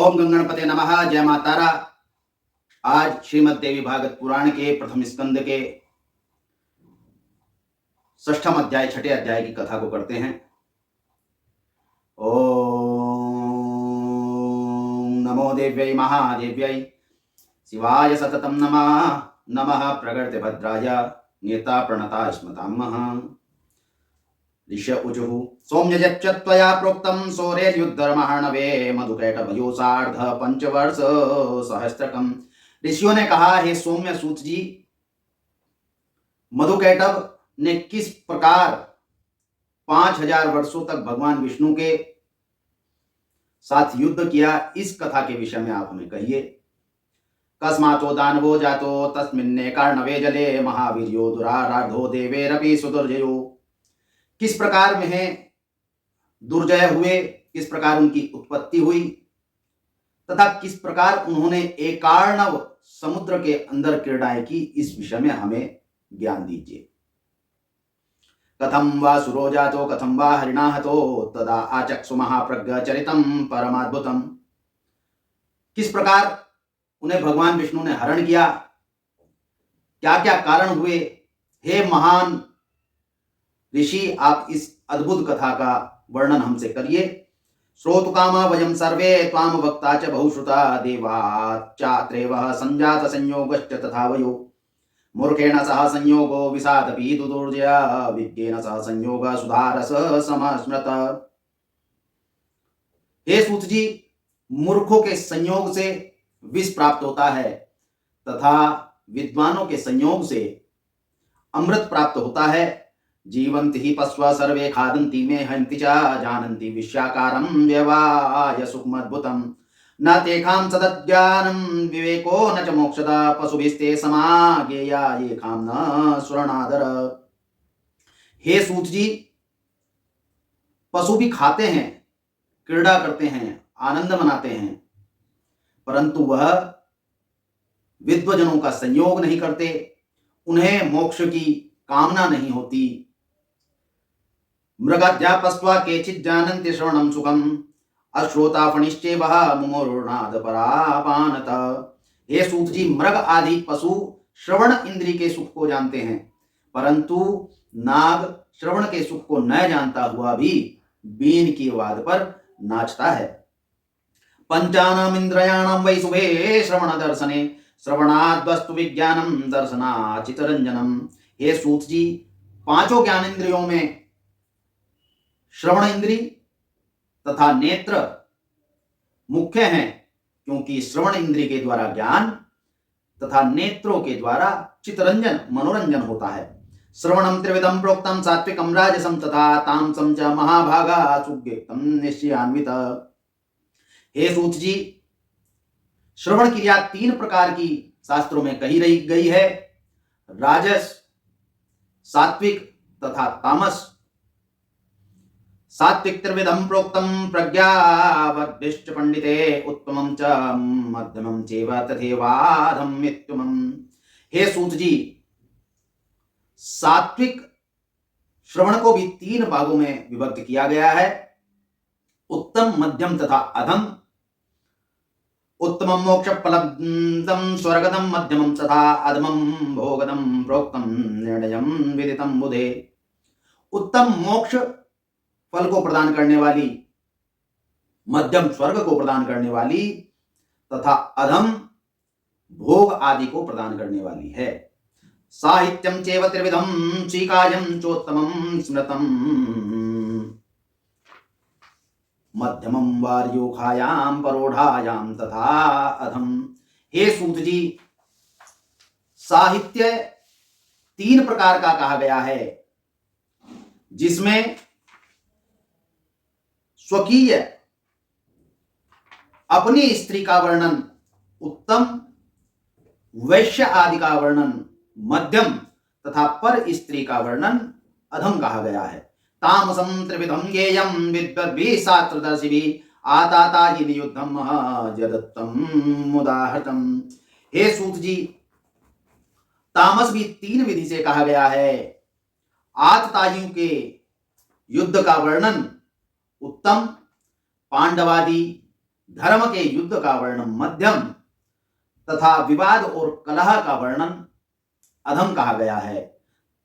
ओम गंगणपते नमः। जय मातारा। आज श्रीमद् देवी भागवत पुराण के प्रथम स्कंद के 6ठम अध्याय 6ठे अध्याय की कथा को करते हैं। ओम नमो देव्यै महादेव्यै शिवाय सततं नमः। नमः प्रकृति भद्राय नेता प्रणता स्मतामः। ऋष्य उचुः सौम्यजच्चत्वया प्रोक्तं सौरेर्युद्धर्महर्णवे मधुकैटभयो सार्ध पंचवर्ष सहस्त्रकम्। ऋषियों ने कहा, हे सौम्य सूत जी, मधुकैटभ ने किस प्रकार 5000 वर्षों तक भगवान विष्णु के साथ युद्ध किया, इस कथा के विषय में आप हमें कहिए। कस्मातो दानवो जातो तस्मिन्ने कार्णवे जले महावीर्यो दुराराधो देवेरपि सुदुर्जयो। किस प्रकार में दुर्जय हुए, किस प्रकार उनकी उत्पत्ति हुई तथा किस प्रकार उन्होंने एकार्णव समुद्र के अंदर क्रीड़ाएं की, इस विषय में हमें ज्ञान दीजिए। कथम वा सुरो जातो कथम वा हरिणा हतो तदा आचक्षु महाप्रज्ञ चरितम परमाद्भुतम। किस प्रकार उन्हें भगवान विष्णु ने हरण किया, क्या क्या कारण हुए। हे महान ऋषि, आप इस अद्भुत कथा का वर्णन हमसे करिए। श्रोतुकामा वयं सर्वे त्वाम वक्ता च बहुश्रुता देवाच्चात्रेवः संजात संयोगश्च तथा वयो मूर्खेण सह संयोगो विषादपि दुर्जया विज्ञेन सह संयोग सुधारस समस्मृत। हे सूत जी, मूर्खों के संयोग से विष प्राप्त होता है तथा विद्वानों के संयोग से अमृत प्राप्त होता है। जीवन्ति हि पश्व सर्वे खादन्ति मे हन्ति च जानन्ति विश्याकारं व्यवाय सुखमद्भुतं न तेषां सदज्ञानं विवेको न च मोक्षदा पशुभिस्ते समागेया येषां न सुरनादर। हे सूत जी, पशु भी खाते हैं, क्रीड़ा करते हैं, आनंद मनाते हैं, परंतु वह विद्वजनों का संयोग नहीं करते, उन्हें मोक्ष की कामना नहीं होती। मृगाद्या पस्वा केचित् जानन्ति श्रवणं सुखम् अश्रोता फणिश्चेवः मुमुर्नाद परापानत। हे सूत जी, मृग आदि पशु श्रवण इंद्री के सुख को जानते हैं, परंतु नाग श्रवण के सुख को न जानता हुआ भी बीन की आवाज पर नाचता है। पंचानाम इंद्रियाणाम वै शुभे श्रवण दर्शने श्रवणाद् वस्तु विज्ञानम दर्शनात् चित्तरंजनम। हे सूत जी, पांचों ज्ञानेंद्रियों में श्रवण इंद्री तथा नेत्र मुख्य हैं, क्योंकि श्रवण इंद्री के द्वारा ज्ञान तथा नेत्रों के द्वारा चित्तरंजन मनोरंजन होता है। श्रवणम त्रिविधम प्रोक्तम सात्विकम राजसम तथा तामसम च महाभागा सुव्यक्तम निश्चयान्वित। हे सूत जी, श्रवण क्रिया 3 प्रकार की शास्त्रों में कही रही गई है, राजस, सात्विक तथा तामस। सात्विक त्रिविधम प्रोक्तम प्रज्ञावद्दिष्ट पंडिते उत्तमं च मध्यमं चैव तथैवाधम इत्युमम्। हे सूत जी, सात्विक श्रवण को भी 3 भागों में विभक्त किया गया है, उत्तम, मध्यम तथा अधम। उत्तमं मोक्ष फलदं स्वर्गदं मध्यमं तथा अधमं भोगदं प्रोक्तम निर्णयं विदितं बुधे। उत्तम मोक्ष फल को प्रदान करने वाली, मध्यम स्वर्ग को प्रदान करने वाली तथा अधम भोग आदि को प्रदान करने वाली है। साहित्यम चैव त्रिविधम चीकायं चोत्तमं स्मृतम मध्यमं वार्योखायां परोढ़ायां तथा अधम। हे सूत जी, साहित्य 3 प्रकार का कहा गया है, जिसमें स्वकीय अपनी स्त्री का वर्णन उत्तम, वैश्य आदि का वर्णन मध्यम तथा पर स्त्री का वर्णन अधम कहा गया है। तामसं त्रिविधं ज्ञेयं विद्वद्भिः शास्त्रदर्शिभिः आतातायिन युद्धं जदत्तम उदाहृतम्। हे सूत जी, तामस भी 3 विधि से कहा गया है। आतताइयों के युद्ध का वर्णन उत्तम, पांडवादि धर्म के युद्ध का वर्णन मध्यम तथा विवाद और कलह का वर्णन अधम कहा गया है।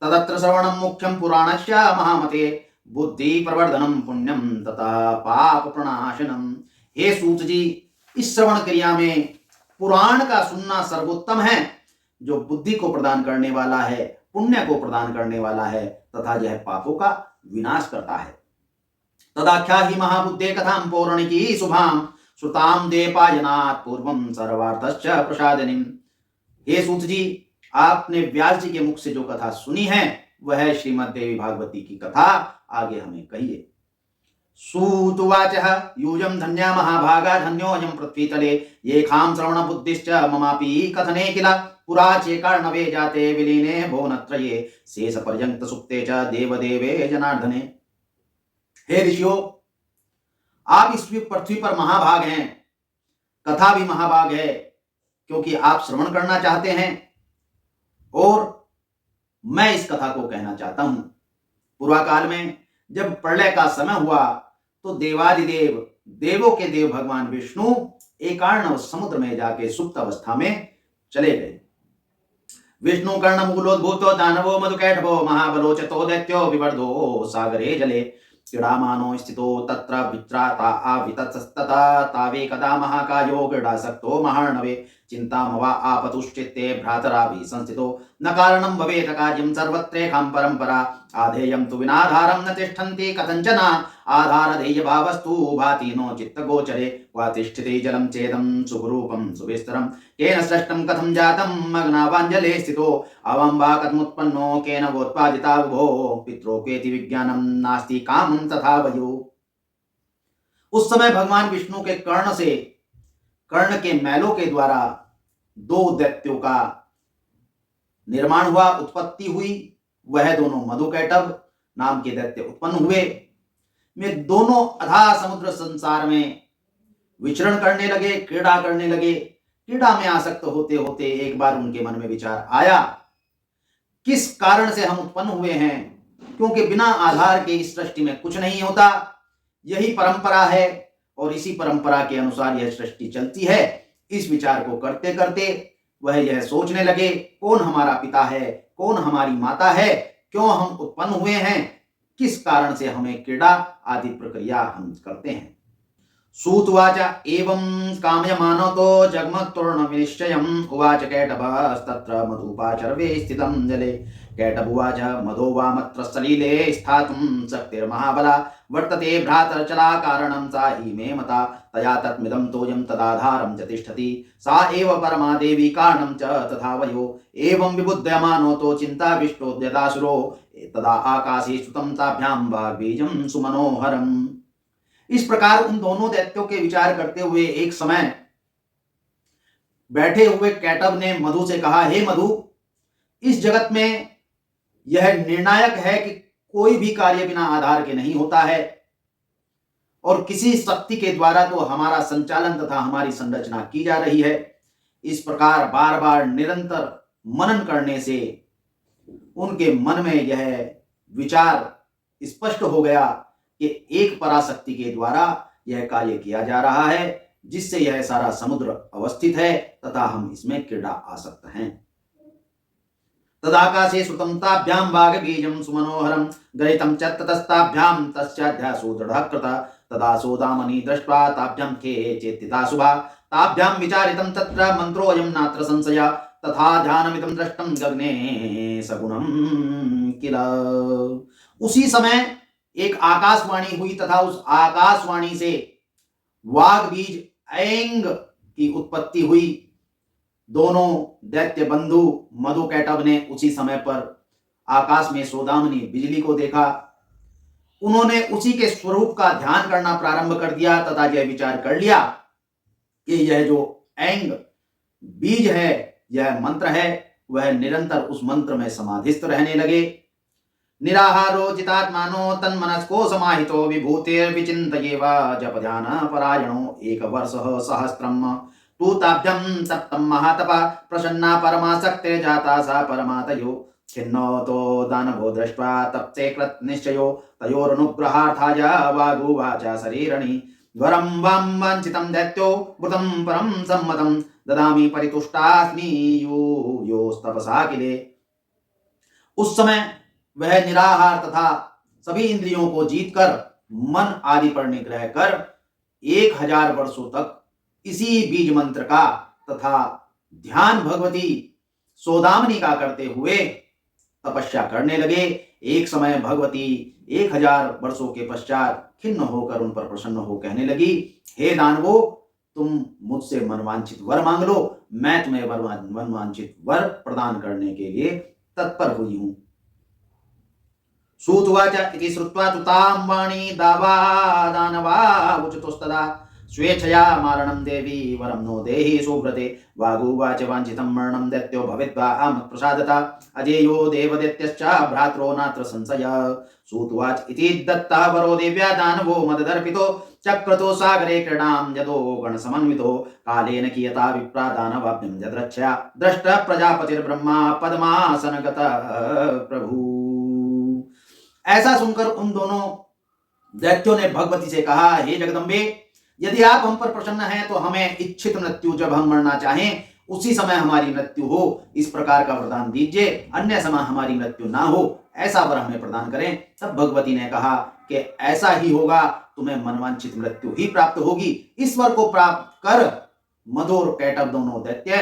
तदत्र श्रवणम मुख्यम पुराणस्य महामते बुद्धि प्रवर्धनम पुण्यम तथा पाप प्रणाशनम। हे सूत जी, इस श्रवण क्रिया में पुराण का सुनना सर्वोत्तम है, जो बुद्धि को प्रदान करने वाला है, पुण्य को प्रदान करने वाला है तथा यह पापों का विनाश करता है। तदाख्या ही महाबुद्धे कथाम पौराणिकी शुभाम श्रुताम देपायनात् पूर्वम सर्वार्थश्च प्रसादिनीम। हे सूत जी, आपने व्यास जी के मुख से जो कथा सुनी है वह है श्रीमद् देवी भागवती की कथा। आगे हमें कहिए। सूतुवाच यूयं धन्या महाभागा धन्योऽयं पृथ्वीतले ये खाम श्रवण बुद्धिश्च ममापि कथने किल पुरा चेकार्णवे जाते विलीने भुवनत्रये शेष पर्यंत सुप्ते च देवदेवे जनार्दने। हे ऋषियों, आप इस पृथ्वी पर महाभाग हैं, कथा भी महाभाग है, क्योंकि आप श्रवण करना चाहते हैं और मैं इस कथा को कहना चाहता हूं। पूर्वा काल में जब प्रलय का समय हुआ तो देवादिदेव, देवों के देव भगवान विष्णु एकार्णव समुद्र में जाके सुप्त अवस्था में चले गए। विष्णु कर्ण मूलोद्भूतो दानवो मधुकैटभो महाबलो चतो दैत्यो विवर्धो सागरे जले क्रीडामानो स्थितो तत्र वित्राता आवितस्तता तावेकदा महाकायो क्रीडासक्तो महार्णवे चिन्तामवा आपतुश्चित्ते भ्रातराभि संस्थितो न कारणं भवेत् कार्यं सर्वत्रेखां परम्परा आधेयं तु विनाधारं न तिष्ठन्ति कथञ्चन आधारधेयभावस्तु भाति नो चित्तगोचरे वा तिष्ठति जलं चेदं सुखरूपं सुविस्तरं केन सृष्टं कथं जातं मग्नावाञ्जले स्थितो अवम्बा कथमुत्पन्नो केन वोत्पादिता विभो पित्रोकेति विज्ञानं नास्ति कामं तथा वयो। उस समय भगवान विष्णु के कर्ण के मैलों के द्वारा दो दैत्यों का निर्माण हुआ, उत्पत्ति हुई। वह दोनों मधुकैटभ नाम के दैत्य उत्पन्न हुए। वे दोनों अथाह समुद्र संसार में विचरण करने लगे, क्रीड़ा करने लगे। क्रीड़ा में आसक्त होते होते एक बार उनके मन में विचार आया, किस कारण से हम उत्पन्न हुए हैं, क्योंकि बिना आधार के इस सृष्टि में कुछ नहीं होता। यही परंपरा है और इसी परंपरा के अनुसार यह सृष्टि चलती है। इस विचार को करते करते वह यह सोचने लगे, कौन हमारा पिता है, कौन हमारी माता है, क्यों हम उत्पन्न हुए हैं, किस कारण से हमें क्रीड़ा आदि प्रक्रिया हम करते हैं। सूतुवाच एवं कामयमानो तो जगमत्तूर्ण निश्चयम् उवाच कैटभस्तत्र मधुपाचर्वे स्थितं जले कैटभुवाच मधो वामत्र सलिले स्थातुं शक्तिर्महाबला वर्तते भ्रातरचला कारणं सा हि मे मता तया तत्मिदं तोयं तदाधारं च तिष्ठति सा एव परमा देवी कारणं च तथा वयो एवं विबुध्यमानो तो चिन्ताविष्टोद्यतासुरो तदा आकाशे सुतं ताभ्यां वाग्बीजं सुमनोहरम्। इस प्रकार उन दोनों दैत्यों के विचार करते हुए एक समय बैठे हुए कैटभ ने मधु से कहा, हे मधु, इस जगत में यह निर्णायक है कि कोई भी कार्य बिना आधार के नहीं होता है और किसी शक्ति के द्वारा तो हमारा संचालन तथा हमारी संरचना की जा रही है। इस प्रकार बार बार निरंतर मनन करने से उनके मन में यह विचार स्पष्ट हो गया कि एक पराशक्ति के द्वारा यह कार्य किया जा रहा है, जिससे यह सारा समुद्र अवस्थित है तथा हम इसमें क्रीड़ा आसक्त हैं। तदाकाशे सुतं ताभ्यां वागबीजं सुमनोहरं गलितं च ततस्ताभ्यां तस्याध्यासो दृढः कृता तदा सोदामनि दृष्ट्वा ताभ्यां के चेत्तिता शुभा ताभ्यां विचारितं तत्र मन्त्रोऽयं नात्र संशय तथा ध्यानमिदं दृष्टं गगने सगुणं किल। उसी समय एक आकाशवाणी हुई तथा उस आकाशवाणी से वाग बीज ऐंग की उत्पत्ति हुई। दोनों दैत्य बंधु मधु कैटभ ने उसी समय पर आकाश में सौदामनी बिजली को देखा। उन्होंने उसी के स्वरूप का ध्यान करना प्रारंभ कर दिया तथा यह विचार कर लिया कि यह जो ऐंग बीज है, यह मंत्र है। वह निरंतर उस मंत्र में समाधिस्थ रहने लगे। निराहारो जितात्मानो तन्मनस्को समाहितो विभूतिर्विचिन्तयेव जप ध्यान परायणो एक वर्ष सहस्त्रम तू ताभ्यं सप्तम महातपा प्रसन्ना परमासक्ते जाता सा परमातयो खिन्नो तो दानवो दृष्ट्वा तप्ते कृत निश्चयो तयोरनुग्रहार्थाय वागुवाच शरीरणी वरं वां वाञ्छितं दैत्यो मृतं परं सम्मतं ददामि परितुष्टास्मि योस्तपसा किले। उस समय वह निराहार तथा सभी इंद्रियों को जीतकर मन आदि पर निग्रह कर 1000 वर्षों तक इसी बीज मंत्र का तथा ध्यान भगवती सौदामिनी का करते हुए तपस्या करने लगे। एक समय भगवती 1000 वर्षों के पश्चात खिन्न होकर उन पर प्रसन्न हो कहने लगी, हे दानवो, तुम मुझसे मनवांछित वर मांग लो, मैं तुम्हें मनवांछित वर प्रदान करने के लिए तत्पर हुई हूं। सूतुवाच इति श्रुत्वा तु तां वाणी दावा दानवा उचतुस्तदा स्वेच्छया मारणं देवी वरं नो देहि सुव्रते। वागुवाच वाञ्छितं मरणं दैत्यो भवेद्वा मत्प्रसादता अजेयो देवदैत्यश्च भ्रात्रो नात्र संशय। सूतुवाच इति दत्तः वरो देव्या दानवो मददर्पितो चक्रतो सागरे क्रीडां यदो गणसमन्वितो कालेन कियता विप्रा दानवाभ्यं यद्रच्छया दृष्टः प्रजापतिर्ब्रह्मा पद्मासनगतः प्रभु। ऐसा सुनकर उन दोनों दैत्यों ने भगवती से कहा, हे जगदम्बे, यदि आप हम पर प्रसन्न हैं तो हमें इच्छित मृत्यु जब हम मरना चाहें उसी समय हमारी मृत्यु हो, इस प्रकार का वरदान दीजिए, अन्य समय हमारी मृत्यु ना हो, ऐसा वर हमें प्रदान करें। तब भगवती ने कहा कि ऐसा ही होगा, तुम्हें मनवांछित मृत्यु ही प्राप्त होगी। इस वर को प्राप्त कर मधुर और कैटभ दोनों दैत्य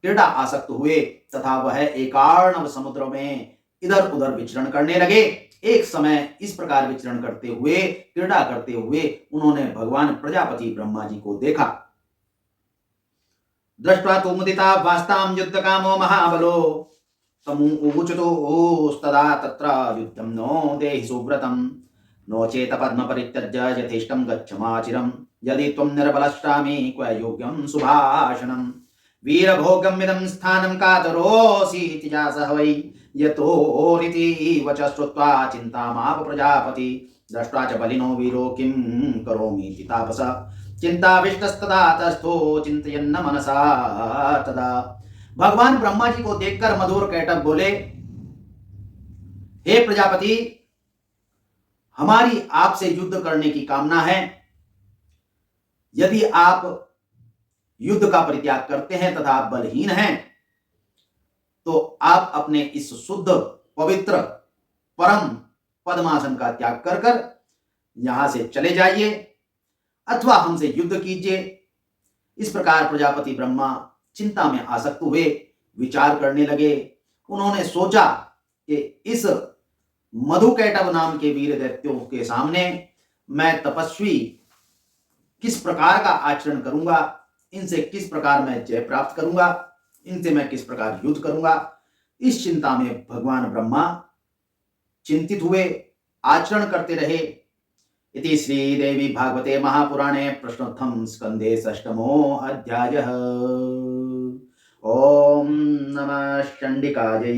क्रीड़ा आसक्त हुए तथा वह एकार्णव समुद्र में इधर उधर विचरण करने लगे। एक समय इस प्रकार विचरण करते हुए, क्रीड़ा करते हुए उन्होंने भगवान प्रजापति ब्रह्मा जी को देखा। दृष्ट्वा तु मुदिता वास्तां युद्धकामो महाबलो तमुचतोस्तदा तत्र युद्धं नो देहि सुव्रतं नो चेत पद्म परित्यज्य यथेष्टं गच्छमाचिरं यदि त्वं निर्बलश्चामि क्व योग्यं सुभाषणं वीरभोगमिदं स्थानं कातरोऽसि तिजासः वै यतोरिति वचः श्रुत्वा चिन्तामाप प्रजापति दृष्ट्वा च बलिनो वीरो किं करोमीति तापसः चिंताविष्टस्तदा तस्थो चिंतयन्न मनसा तदा। भगवान ब्रह्मा जी को देखकर मधुर कैटभ बोले, हे प्रजापति, हमारी आपसे युद्ध करने की कामना है। यदि आप युद्ध का परित्याग करते हैं तथा आप बलहीन हैं तो आप अपने इस शुद्ध पवित्र परम पद्मासन का त्याग कर कर यहां से चले जाइए अथवा हमसे युद्ध कीजिए। इस प्रकार प्रजापति ब्रह्मा चिंता में आसक्त हुए, विचार करने लगे। उन्होंने सोचा कि इस मधुकैटभ नाम के वीर दैत्यों के सामने मैं तपस्वी किस प्रकार का आचरण करूंगा, इनसे किस प्रकार मैं जय प्राप्त करूंगा, इनसे मैं किस प्रकार युद्ध करूंगा। इस चिंता में भगवान ब्रह्मा चिंतित हुए, आचरण करते रहे। इति श्रीदेवी भागवते महापुराणे प्रश्नोत्तम स्कंदे षष्ठमो अध्यायः। ओम नमः चंडिकायै।